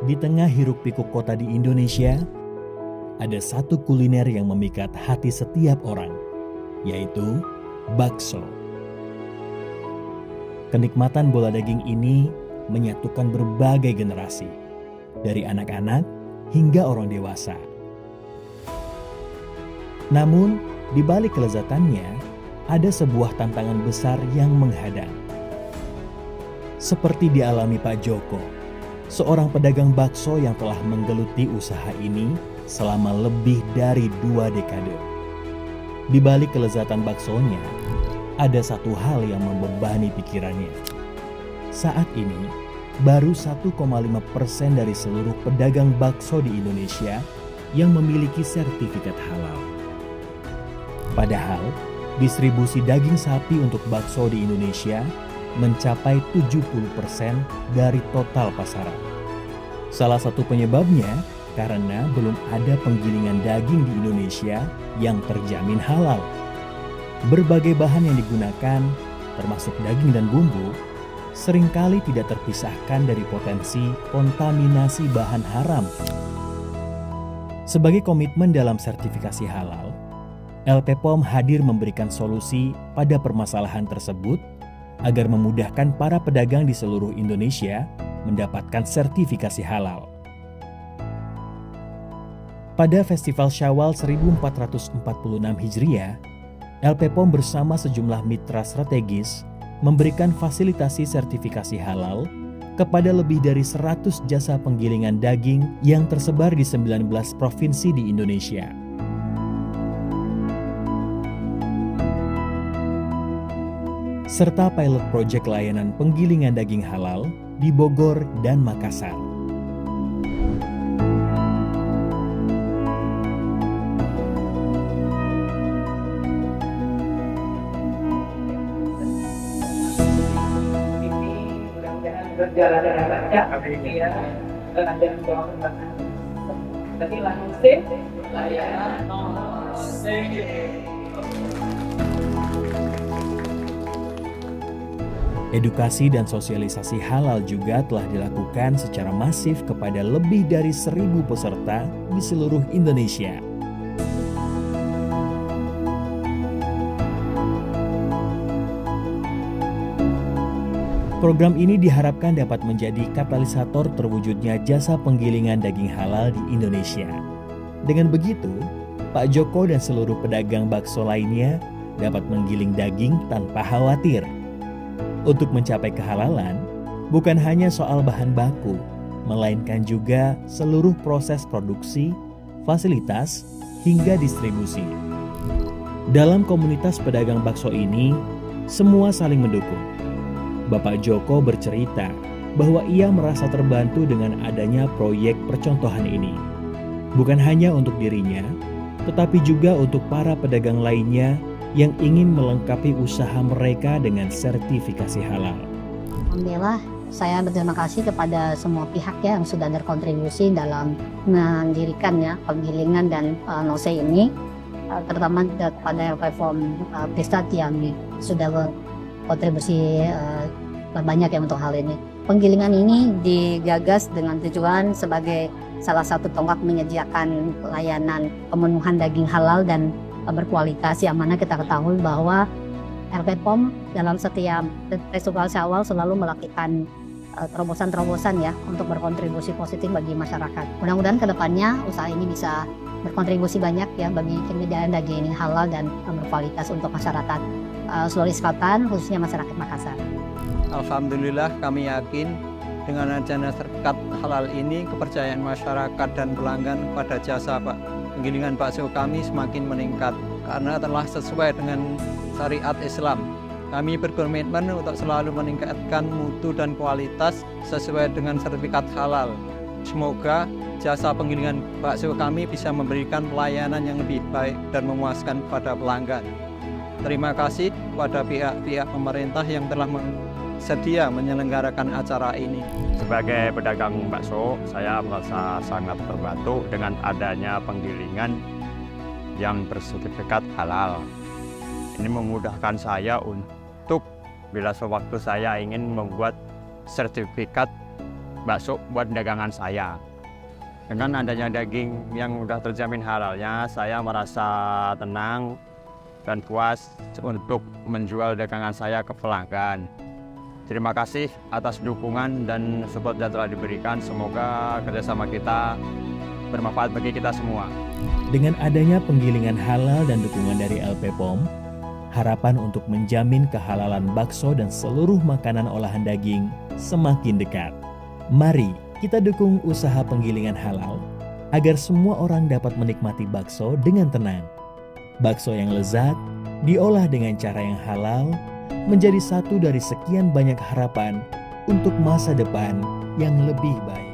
Di tengah hiruk-pikuk kota di Indonesia, ada satu kuliner yang memikat hati setiap orang, yaitu bakso. Kenikmatan bola daging ini menyatukan berbagai generasi, dari anak-anak hingga orang dewasa. Namun, di balik kelezatannya, ada sebuah tantangan besar yang menghadang. Seperti dialami Pak Joko, seorang pedagang bakso yang telah menggeluti usaha ini selama lebih dari 2 dekade. Di balik kelezatan baksonya, ada satu hal yang membebani pikirannya. Saat ini, baru 1,5% dari seluruh pedagang bakso di Indonesia yang memiliki sertifikat halal. Padahal, distribusi daging sapi untuk bakso di Indonesia mencapai 70% dari total pasaran. Salah satu penyebabnya karena belum ada penggilingan daging di Indonesia yang terjamin halal. Berbagai bahan yang digunakan, termasuk daging dan bumbu, seringkali tidak terpisahkan dari potensi kontaminasi bahan haram. Sebagai komitmen dalam sertifikasi halal, LP POM hadir memberikan solusi pada permasalahan tersebut agar memudahkan para pedagang di seluruh Indonesia mendapatkan sertifikasi halal. Pada Festival Syawal 1446 Hijriah, LP POM bersama sejumlah mitra strategis memberikan fasilitasi sertifikasi halal kepada lebih dari 100 jasa penggilingan daging yang tersebar di 19 provinsi di Indonesia. Serta pilot proyek layanan penggilingan daging halal di Bogor dan Makassar. Berjalan dengan lancar, ya, dan doa perbankan. Jadi langsung layanan Edukasi dan sosialisasi halal juga telah dilakukan secara masif kepada lebih dari 1.000 peserta di seluruh Indonesia. Program ini diharapkan dapat menjadi katalisator terwujudnya jasa penggilingan daging halal di Indonesia. Dengan begitu, Pak Joko dan seluruh pedagang bakso lainnya dapat menggiling daging tanpa khawatir. Untuk mencapai kehalalan, bukan hanya soal bahan baku, melainkan juga seluruh proses produksi, fasilitas, hingga distribusi. Dalam komunitas pedagang bakso ini, semua saling mendukung. Bapak Joko bercerita bahwa ia merasa terbantu dengan adanya proyek percontohan ini. Bukan hanya untuk dirinya, tetapi juga untuk para pedagang lainnya yang ingin melengkapi usaha mereka dengan sertifikasi halal. Alhamdulillah, saya berterima kasih kepada semua pihak ya yang sudah berkontribusi dalam mendirikan ya penggilingan dan NOC ini, terutama kepada LP POM Pistat yang sudah berkontribusi banyak ya untuk hal ini. Penggilingan ini digagas dengan tujuan sebagai salah satu tonggak menyediakan layanan pemenuhan daging halal dan berkualitas, yang mana kita ketahui bahwa LP POM dalam setiap festival Syawal selalu melakukan terobosan-terobosan ya untuk berkontribusi positif bagi masyarakat. Mudah-mudahan kedepannya usaha ini bisa berkontribusi banyak ya bagi penyediaan daging halal dan berkualitas untuk masyarakat Sulawesi Selatan, khususnya masyarakat Makassar. Alhamdulillah, kami yakin dengan adanya sertifikat halal ini, kepercayaan masyarakat dan pelanggan pada jasa penggilingan bakso kami semakin meningkat karena telah sesuai dengan syariat Islam. Kami berkomitmen untuk selalu meningkatkan mutu dan kualitas sesuai dengan sertifikat halal. Semoga jasa penggilingan bakso kami bisa memberikan pelayanan yang lebih baik dan memuaskan kepada pelanggan. Terima kasih kepada pihak-pihak pemerintah yang telah sedia menyelenggarakan acara ini. Sebagai pedagang bakso, saya merasa sangat terbantu dengan adanya penggilingan yang bersertifikat halal. Ini memudahkan saya untuk bila sewaktu saya ingin membuat sertifikat bakso buat dagangan saya. Dengan adanya daging yang udah terjamin halalnya, saya merasa tenang dan puas untuk menjual dagangan saya ke pelanggan. Terima kasih atas dukungan dan support yang telah diberikan. Semoga kerjasama kita bermanfaat bagi kita semua. Dengan adanya penggilingan halal dan dukungan dari LP POM, harapan untuk menjamin kehalalan bakso dan seluruh makanan olahan daging semakin dekat. Mari kita dukung usaha penggilingan halal agar semua orang dapat menikmati bakso dengan tenang. Bakso yang lezat, diolah dengan cara yang halal, menjadi satu dari sekian banyak harapan untuk masa depan yang lebih baik.